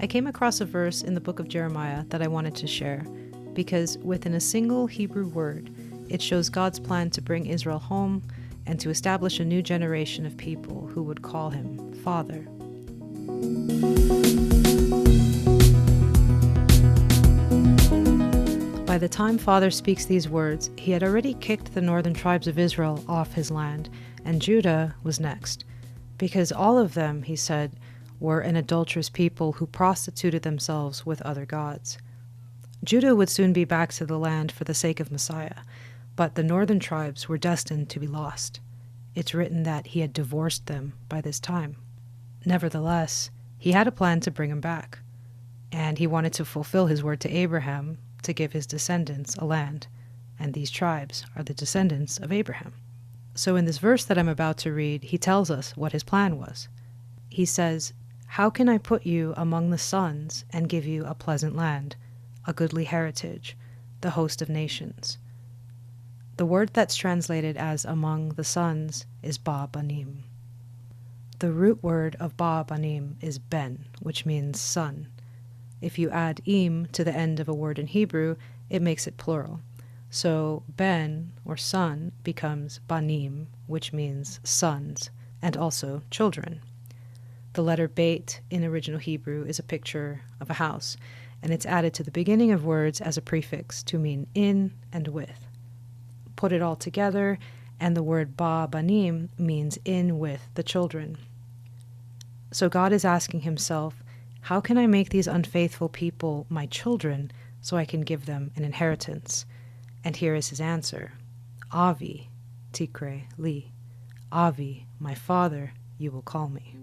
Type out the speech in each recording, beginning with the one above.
I came across a verse in the book of Jeremiah that I wanted to share, because within a single Hebrew word, it shows God's plan to bring Israel home and to establish a new generation of people who would call him Father. By the time Father speaks these words, he had already kicked the northern tribes of Israel off his land, and Judah was next, because all of them, he said, were an adulterous people who prostituted themselves with other gods. Judah would soon be back to the land for the sake of Messiah, but the northern tribes were destined to be lost. It's written that he had divorced them by this time. Nevertheless, he had a plan to bring them back, and he wanted to fulfill his word to Abraham to give his descendants a land, and these tribes are the descendants of Abraham. So in this verse that I'm about to read, he tells us what his plan was. He says, "How can I put you among the sons and give you a pleasant land, a goodly heritage, the host of nations?" The word that's translated as among the sons is ba banim. The root word of ba banim is ben, which means son. If you add im to the end of a word in Hebrew, it makes it plural. So ben, or son, becomes banim, which means sons, and also children. The letter beit in original Hebrew is a picture of a house, and it's added to the beginning of words as a prefix to mean in and with. Put it all together, and the word ba banim means in with the children. So God is asking himself, how can I make these unfaithful people my children so I can give them an inheritance? And here is his answer. Avi, tikre li. Avi, my father, you will call me.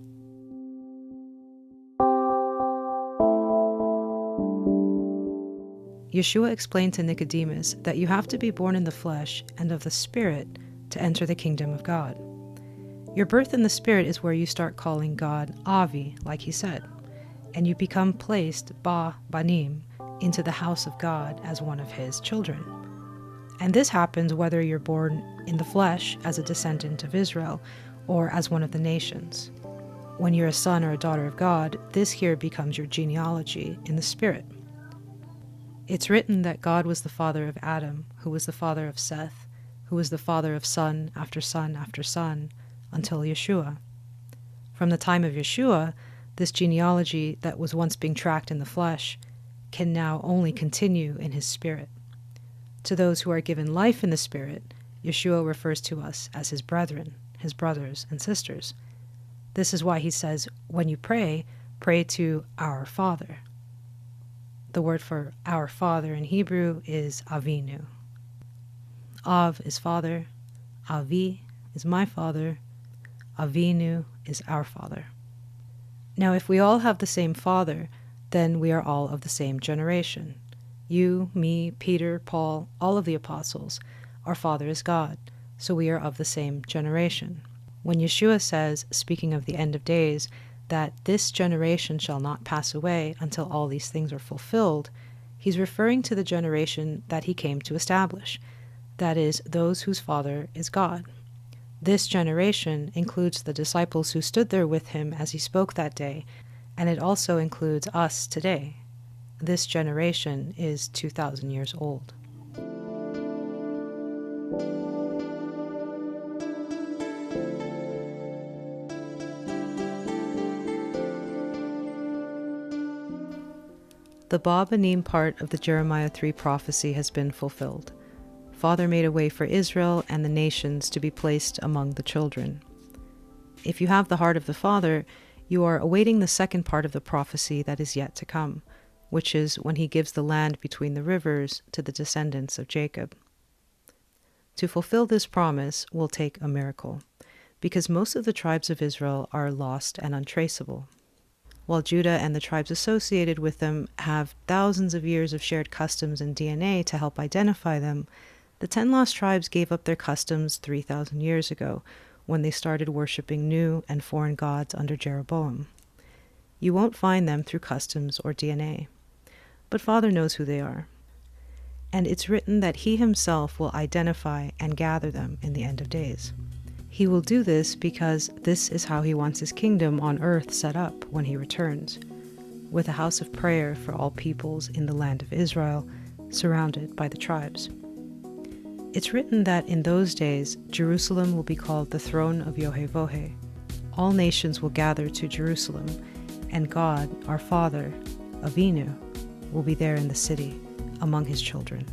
Yeshua explained to Nicodemus that you have to be born in the flesh and of the Spirit to enter the kingdom of God. Your birth in the Spirit is where you start calling God Avi, like he said, and you become placed, ba banim, into the house of God as one of his children. And this happens whether you're born in the flesh as a descendant of Israel or as one of the nations. When you're a son or a daughter of God, this here becomes your genealogy in the Spirit. It's written that God was the father of Adam, who was the father of Seth, who was the father of son after son after son, until Yeshua. From the time of Yeshua, this genealogy that was once being tracked in the flesh can now only continue in his Spirit. To those who are given life in the Spirit, Yeshua refers to us as his brethren, his brothers and sisters. This is why he says, when you pray, pray to our Father. The word for our Father in Hebrew is Avinu. Av is father, Avi is my father, Avinu is our Father. Now, if we all have the same Father, then we are all of the same generation. You, me, Peter, Paul, all of the apostles, our Father is God, so we are of the same generation. When Yeshua says, speaking of the end of days, that this generation shall not pass away until all these things are fulfilled, he's referring to the generation that he came to establish, that is, those whose Father is God. This generation includes the disciples who stood there with him as he spoke that day, and it also includes us today. This generation is 2,000 years old. The Ba Banim part of the Jeremiah 3 prophecy has been fulfilled. Father made a way for Israel and the nations to be placed among the children. If you have the heart of the Father, you are awaiting the second part of the prophecy that is yet to come, which is when he gives the land between the rivers to the descendants of Jacob. To fulfill this promise will take a miracle, because most of the tribes of Israel are lost and untraceable. While Judah and the tribes associated with them have thousands of years of shared customs and DNA to help identify them, the 10 lost tribes gave up their customs 3,000 years ago, when they started worshiping new and foreign gods under Jeroboam. You won't find them through customs or DNA. But Father knows who they are. And it's written that he himself will identify and gather them in the end of days. He will do this because this is how he wants his kingdom on earth set up when he returns, with a house of prayer for all peoples in the land of Israel, surrounded by the tribes. It's written that in those days Jerusalem will be called the throne of Yehovah. All nations will gather to Jerusalem, and God, our Father, Avinu, will be there in the city, among his children.